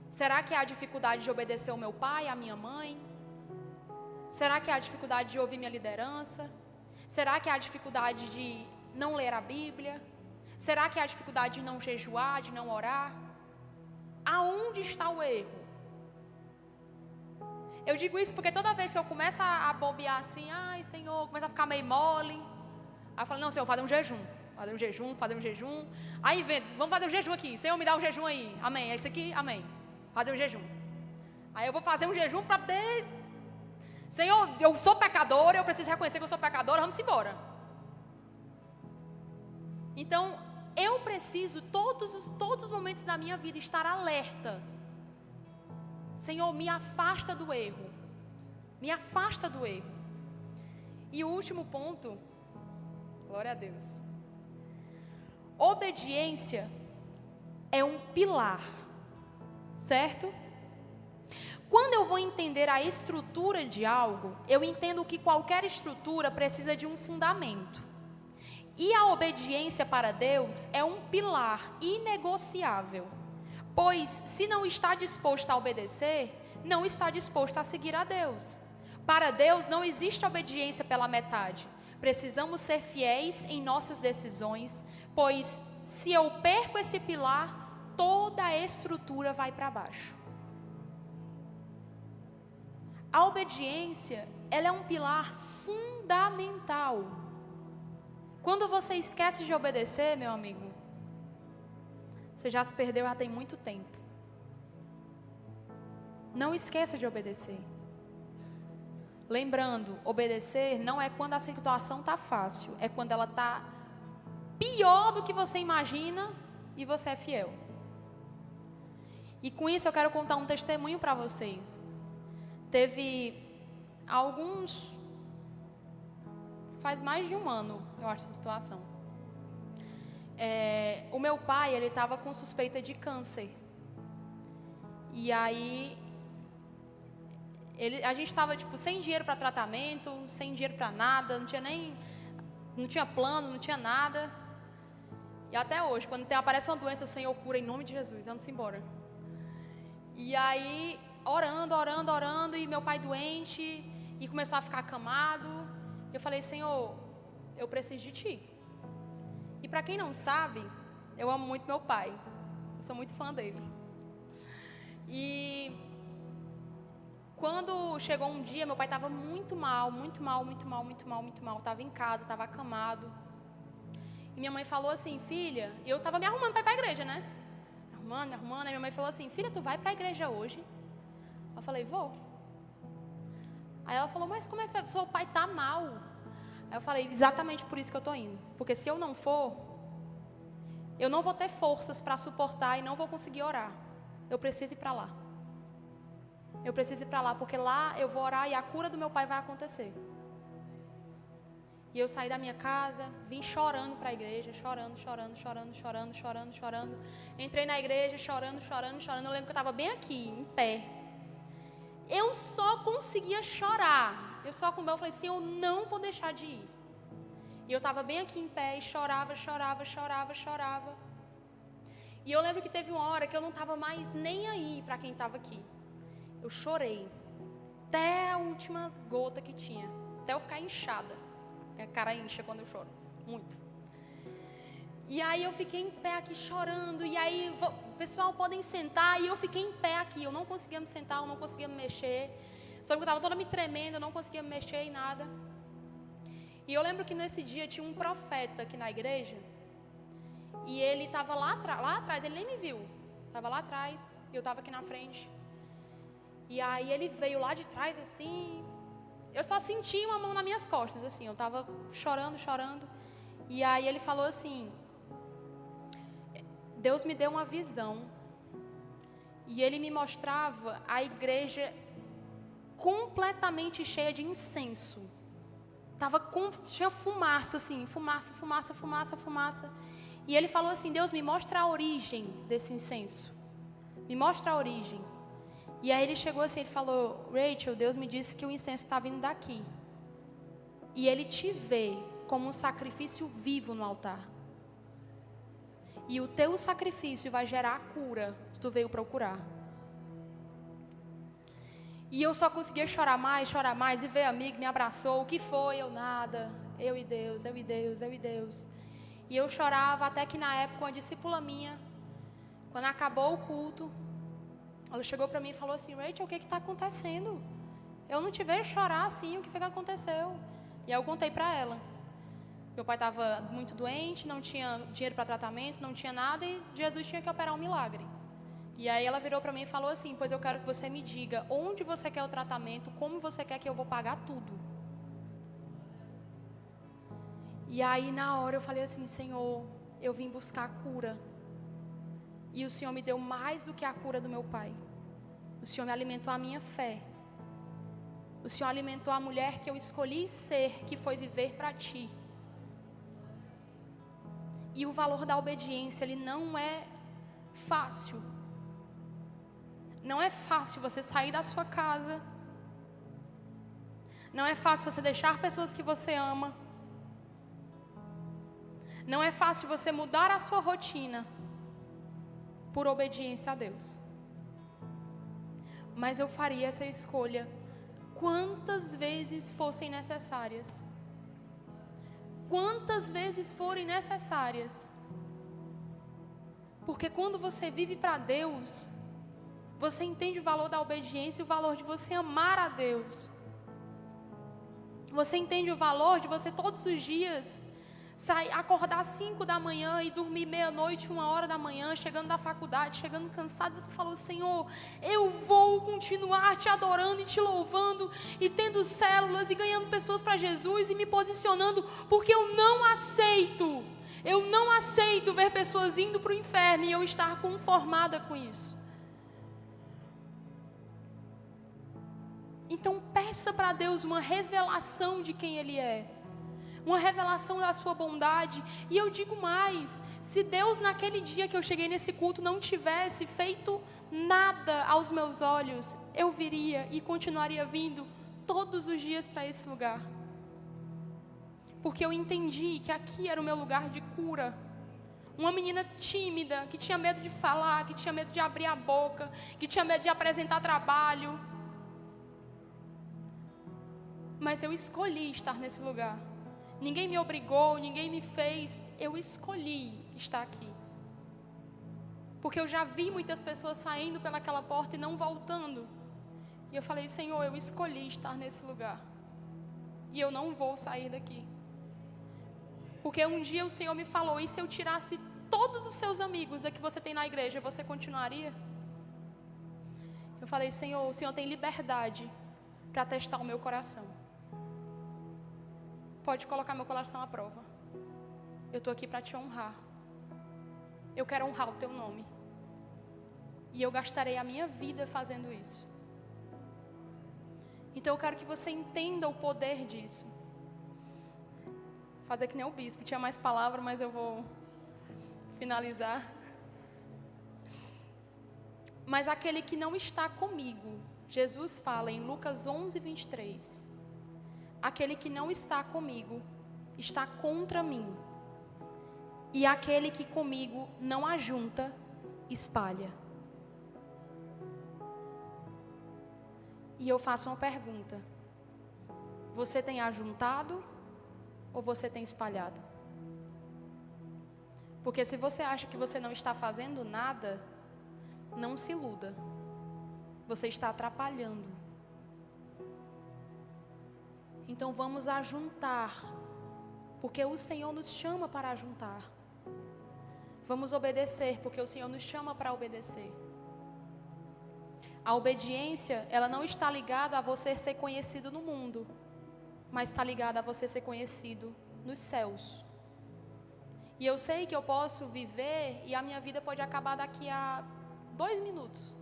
Será que é a dificuldade de obedecer ao meu pai, à minha mãe? Será que é a dificuldade de ouvir minha liderança? Será que é a dificuldade de não ler a Bíblia? Será que é a dificuldade de não jejuar, de não orar? Aonde está o erro? Eu digo isso porque toda vez que eu começo a bobear assim, ai Senhor, começa a ficar meio mole. Aí eu falo, não Senhor, fazer um jejum. Fazer um jejum. Aí vem, vamos fazer um jejum aqui. Senhor, me dá um jejum aí. Amém. É isso aqui, amém. Fazer um jejum. Aí eu vou fazer um jejum para poder... Senhor, eu sou pecadora, eu preciso reconhecer que eu sou pecadora, vamos embora. Então, eu preciso todos os momentos da minha vida estar alerta. Senhor, me afasta do erro. Me afasta do erro. E o último ponto, glória a Deus. Obediência é um pilar, certo? Quando eu vou entender a estrutura de algo, eu entendo que qualquer estrutura precisa de um fundamento. E a obediência para Deus é um pilar inegociável. Pois, se não está disposto a obedecer, não está disposto a seguir a Deus. Para Deus não existe obediência pela metade. Precisamos ser fiéis em nossas decisões, pois se eu perco esse pilar, toda a estrutura vai para baixo. A obediência ela é um pilar fundamental. Quando você esquece de obedecer, meu amigo, você já se perdeu já tem muito tempo. Não esqueça de obedecer. Lembrando, obedecer não é quando a situação está fácil, é quando ela está pior do que você imagina e você é fiel. E com isso eu quero contar um testemunho para vocês. Teve faz mais de um ano, eu acho, essa situação. O meu pai, ele estava com suspeita de câncer. E aí, a gente estava sem dinheiro para tratamento, sem dinheiro para nada, não tinha plano, não tinha nada. E até hoje, quando aparece uma doença, o Senhor cura em nome de Jesus, vamos embora. E aí, orando, e meu pai doente, e começou a ficar acamado. Eu falei, Senhor, eu preciso de Ti. E para quem não sabe, eu amo muito meu pai, eu sou muito fã dele. E quando chegou um dia, meu pai estava muito mal, estava em casa, estava acamado. E minha mãe falou assim, filha, e eu estava me arrumando para ir para a igreja, né? Me arrumando, aí minha mãe falou assim, filha, tu vai para a igreja hoje? Eu falei, vou. Aí ela falou, mas como é que você vai? Seu pai está mal. Aí eu falei, exatamente por isso que eu estou indo. Porque se eu não for, eu não vou ter forças para suportar e não vou conseguir orar. Eu preciso ir para lá. Eu preciso ir para lá, porque lá eu vou orar e a cura do meu pai vai acontecer. E eu saí da minha casa, vim chorando para a igreja, chorando. Entrei na igreja, chorando. Eu lembro que eu estava bem aqui, em pé. Eu só conseguia chorar. Eu falei assim, eu não vou deixar de ir. E eu estava bem aqui em pé e chorava. E eu lembro que teve uma hora que eu não estava mais nem aí para quem estava aqui. Eu chorei até a última gota que tinha, até eu ficar inchada. A cara incha quando eu choro, muito. E aí eu fiquei em pé aqui chorando. E aí, pessoal, podem sentar. E eu fiquei em pé aqui, eu não conseguia me sentar, eu não conseguia me mexer. Só que eu estava toda me tremendo, eu não conseguia me mexer em nada. E eu lembro que nesse dia tinha um profeta aqui na igreja. E ele estava lá atrás, ele nem me viu. Estava lá atrás, e eu estava aqui na frente. E aí ele veio lá de trás assim. Eu só senti uma mão nas minhas costas, assim. Eu estava chorando. E aí ele falou assim, Deus me deu uma visão. E ele me mostrava a igreja completamente cheia de incenso. Tinha fumaça, assim, fumaça. E ele falou assim, Deus, me mostra a origem desse incenso. Me mostra a origem. E aí ele chegou assim, ele falou, Rachel, Deus me disse que o incenso está vindo daqui. E Ele te vê como um sacrifício vivo no altar. E o teu sacrifício vai gerar a cura que tu veio procurar. E eu só conseguia chorar mais, e veio amigo, me abraçou, o que foi? Eu nada, eu e Deus. E eu chorava até que na época uma discípula minha, quando acabou o culto, ela chegou para mim e falou assim, Rachel, o que está acontecendo? Eu não te vejo chorar assim, o que foi que aconteceu? E aí eu contei para ela. Meu pai estava muito doente, não tinha dinheiro para tratamento, não tinha nada, e Jesus tinha que operar um milagre. E aí ela virou para mim e falou assim, pois eu quero que você me diga onde você quer o tratamento, como você quer que eu vou pagar tudo. E aí na hora eu falei assim, Senhor, eu vim buscar a cura. E o Senhor me deu mais do que a cura do meu pai. O Senhor me alimentou a minha fé. O Senhor alimentou a mulher que eu escolhi ser, que foi viver para Ti. E o valor da obediência, ele não é fácil. Não é fácil você sair da sua casa. Não é fácil você deixar pessoas que você ama. Não é fácil você mudar a sua rotina por obediência a Deus. Mas eu faria essa escolha quantas vezes fossem necessárias. Quantas vezes forem necessárias. Porque quando você vive para Deus, você entende o valor da obediência e o valor de você amar a Deus. Você entende o valor de você todos os dias acordar às 5 da manhã e dormir meia-noite, 1 hora da manhã, chegando da faculdade, chegando cansado, você falou: Senhor, eu vou continuar te adorando e te louvando, e tendo células, e ganhando pessoas para Jesus, e me posicionando, porque eu não aceito ver pessoas indo para o inferno, e eu estar conformada com isso. Então peça para Deus uma revelação de quem Ele é, uma revelação da sua bondade. E eu digo mais, se Deus naquele dia que eu cheguei nesse culto não tivesse feito nada aos meus olhos, eu viria e continuaria vindo todos os dias para esse lugar, porque eu entendi que aqui era o meu lugar de cura. Uma menina tímida, que tinha medo de falar, que tinha medo de abrir a boca, que tinha medo de apresentar trabalho, mas eu escolhi estar nesse lugar. Ninguém me obrigou, ninguém me fez, eu escolhi estar aqui. Porque eu já vi muitas pessoas saindo pelaquela porta e não voltando. E eu falei: Senhor, eu escolhi estar nesse lugar, e eu não vou sair daqui. Porque um dia o Senhor me falou: e se eu tirasse todos os seus amigos que você tem na igreja, você continuaria? Eu falei: Senhor, o Senhor tem liberdade para testar o meu coração. Pode colocar meu coração à prova. Eu estou aqui para te honrar. Eu quero honrar o teu nome. E eu gastarei a minha vida fazendo isso. Então eu quero que você entenda o poder disso. Fazer que nem o bispo. Tinha mais palavras, mas eu vou finalizar. Mas aquele que não está comigo, Jesus fala em Lucas 11, 23. Aquele que não está comigo está contra mim, e aquele que comigo não ajunta, espalha. E eu faço uma pergunta: você tem ajuntado ou você tem espalhado? Porque se você acha que você não está fazendo nada, não se iluda, você está atrapalhando. Então vamos ajuntar, porque o Senhor nos chama para ajuntar. Vamos obedecer, porque o Senhor nos chama para obedecer. A obediência, ela não está ligada a você ser conhecido no mundo, mas está ligada a você ser conhecido nos céus. E eu sei que eu posso viver e a minha vida pode acabar daqui a 2 minutos.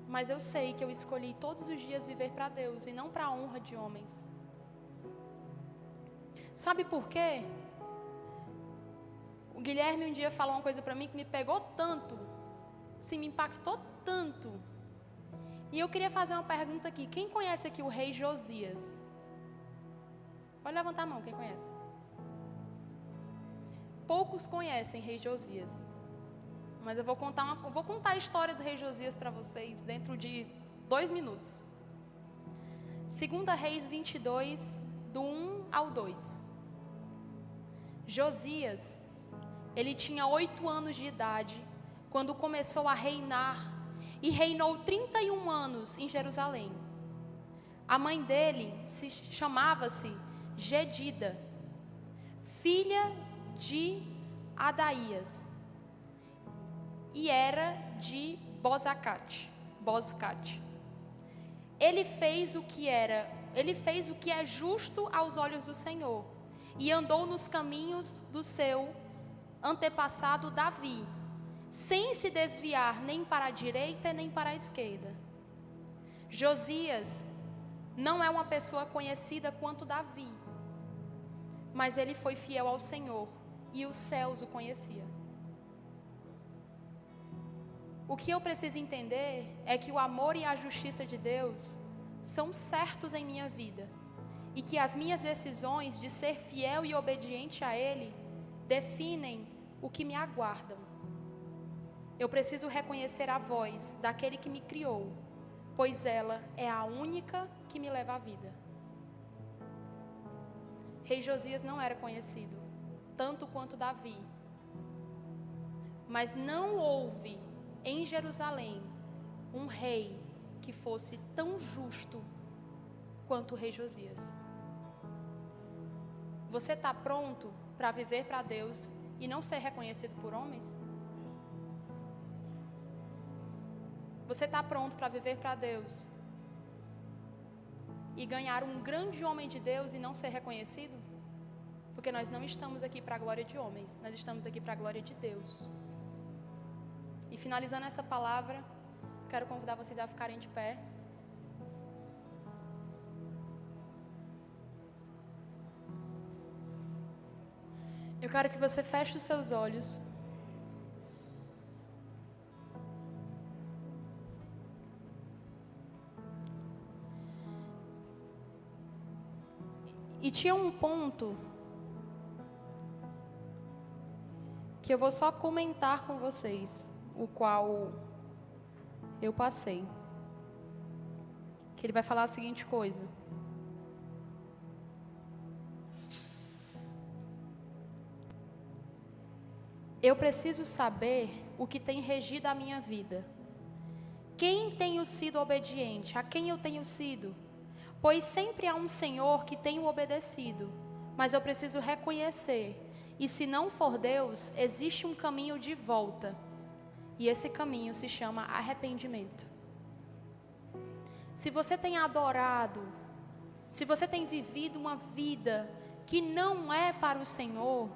Mas eu sei que eu escolhi todos os dias viver para Deus e não para a honra de homens. Sabe por quê? O Guilherme um dia falou uma coisa para mim que me pegou tanto, assim, me impactou tanto. E eu queria fazer uma pergunta aqui. Quem conhece aqui o rei Josias? Pode levantar a mão, quem conhece? Poucos conhecem rei Josias. Mas eu vou contar a história do rei Josias para vocês dentro de 2 minutos. 2 Reis 22, do 1 ao 2. Josias, ele tinha 8 anos de idade quando começou a reinar, e reinou 31 anos em Jerusalém. A mãe dele chamava-se Gedida, filha de Adaías, e era de Bozcate. Ele fez o que é justo aos olhos do Senhor, e andou nos caminhos do seu antepassado Davi, sem se desviar nem para a direita nem para a esquerda. Josias não é uma pessoa conhecida quanto Davi, mas ele foi fiel ao Senhor, e os céus o conheciam. O que eu preciso entender é que o amor e a justiça de Deus são certos em minha vida, e que as minhas decisões de ser fiel e obediente a Ele definem o que me aguardam. Eu preciso reconhecer a voz daquele que me criou, pois ela é a única que me leva à vida. Rei Josias não era conhecido tanto quanto Davi, mas não houve em Jerusalém um rei que fosse tão justo quanto o rei Josias. Você está pronto para viver para Deus e não ser reconhecido por homens? Você está pronto para viver para Deus e ganhar um grande homem de Deus e não ser reconhecido? Porque nós não estamos aqui para a glória de homens, nós estamos aqui para a glória de Deus. E finalizando essa palavra, quero convidar vocês a ficarem de pé. Eu quero que você feche os seus olhos. E tinha um ponto que eu vou só comentar com vocês, o qual eu passei. Que ele vai falar a seguinte coisa: eu preciso saber o que tem regido a minha vida. Quem tenho sido obediente? A quem eu tenho sido? Pois sempre há um Senhor que tenho obedecido, mas eu preciso reconhecer. E se não for Deus, existe um caminho de volta. E esse caminho se chama arrependimento. Se você tem adorado, se você tem vivido uma vida que não é para o Senhor,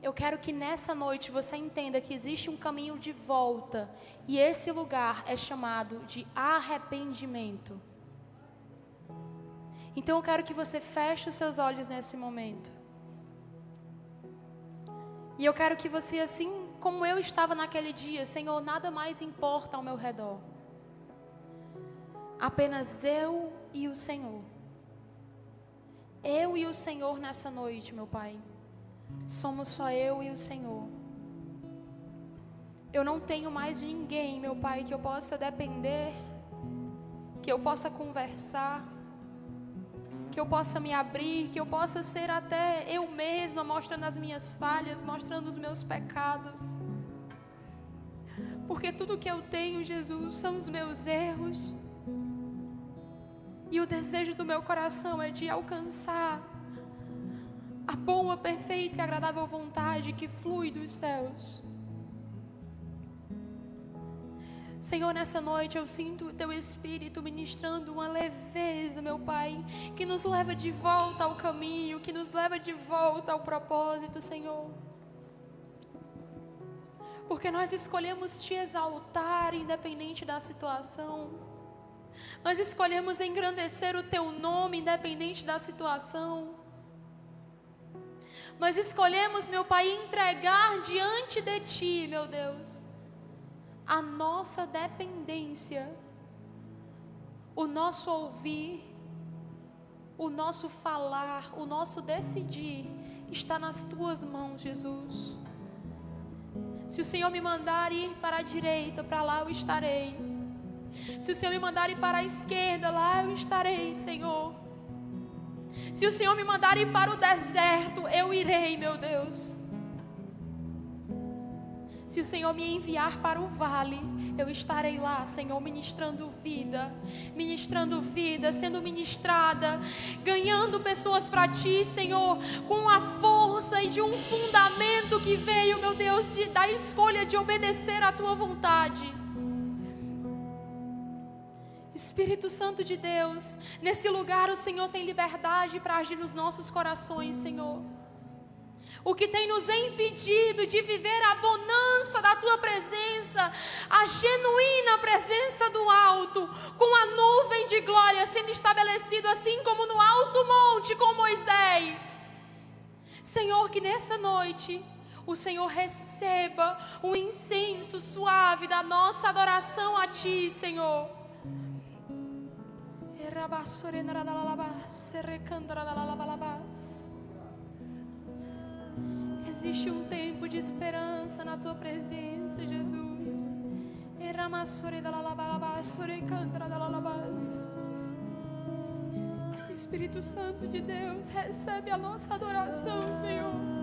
eu quero que nessa noite você entenda que existe um caminho de volta. E esse lugar é chamado de arrependimento. Então eu quero que você feche os seus olhos nesse momento. E eu quero que você, assim como eu estava naquele dia, Senhor, nada mais importa ao meu redor. Apenas eu e o Senhor. Eu e o Senhor nessa noite, meu Pai. Somos só eu e o Senhor. Eu não tenho mais ninguém, meu Pai, que eu possa depender, que eu possa conversar, que eu possa me abrir, que eu possa ser até eu mesma, mostrando as minhas falhas, mostrando os meus pecados. Porque tudo que eu tenho, Jesus, são os meus erros. E o desejo do meu coração é de alcançar a boa, perfeita e agradável vontade que flui dos céus. Senhor, nessa noite eu sinto o Teu Espírito ministrando uma leveza, meu Pai, que nos leva de volta ao caminho, que nos leva de volta ao propósito, Senhor. Porque nós escolhemos Te exaltar independente da situação. Nós escolhemos engrandecer o Teu nome independente da situação. Nós escolhemos, meu Pai, entregar diante de Ti, meu Deus, a nossa dependência, o nosso ouvir, o nosso falar, o nosso decidir, está nas Tuas mãos, Jesus. Se o Senhor me mandar ir para a direita, para lá eu estarei. Se o Senhor me mandar ir para a esquerda, lá eu estarei, Senhor. Se o Senhor me mandar ir para o deserto, eu irei, meu Deus. Se o Senhor me enviar para o vale, eu estarei lá, Senhor, ministrando vida, sendo ministrada, ganhando pessoas para Ti, Senhor, com a força e de um fundamento que veio, meu Deus, da escolha de obedecer à Tua vontade. Espírito Santo de Deus, nesse lugar o Senhor tem liberdade para agir nos nossos corações, Senhor. O que tem nos impedido de viver a bonança da Tua presença, a genuína presença do alto, com a nuvem de glória sendo estabelecido assim como no alto monte com Moisés. Senhor, que nessa noite o Senhor receba o incenso suave da nossa adoração a Ti, Senhor. Existe um tempo de esperança na Tua presença, Jesus. Espírito Santo de Deus, recebe a nossa adoração, Senhor.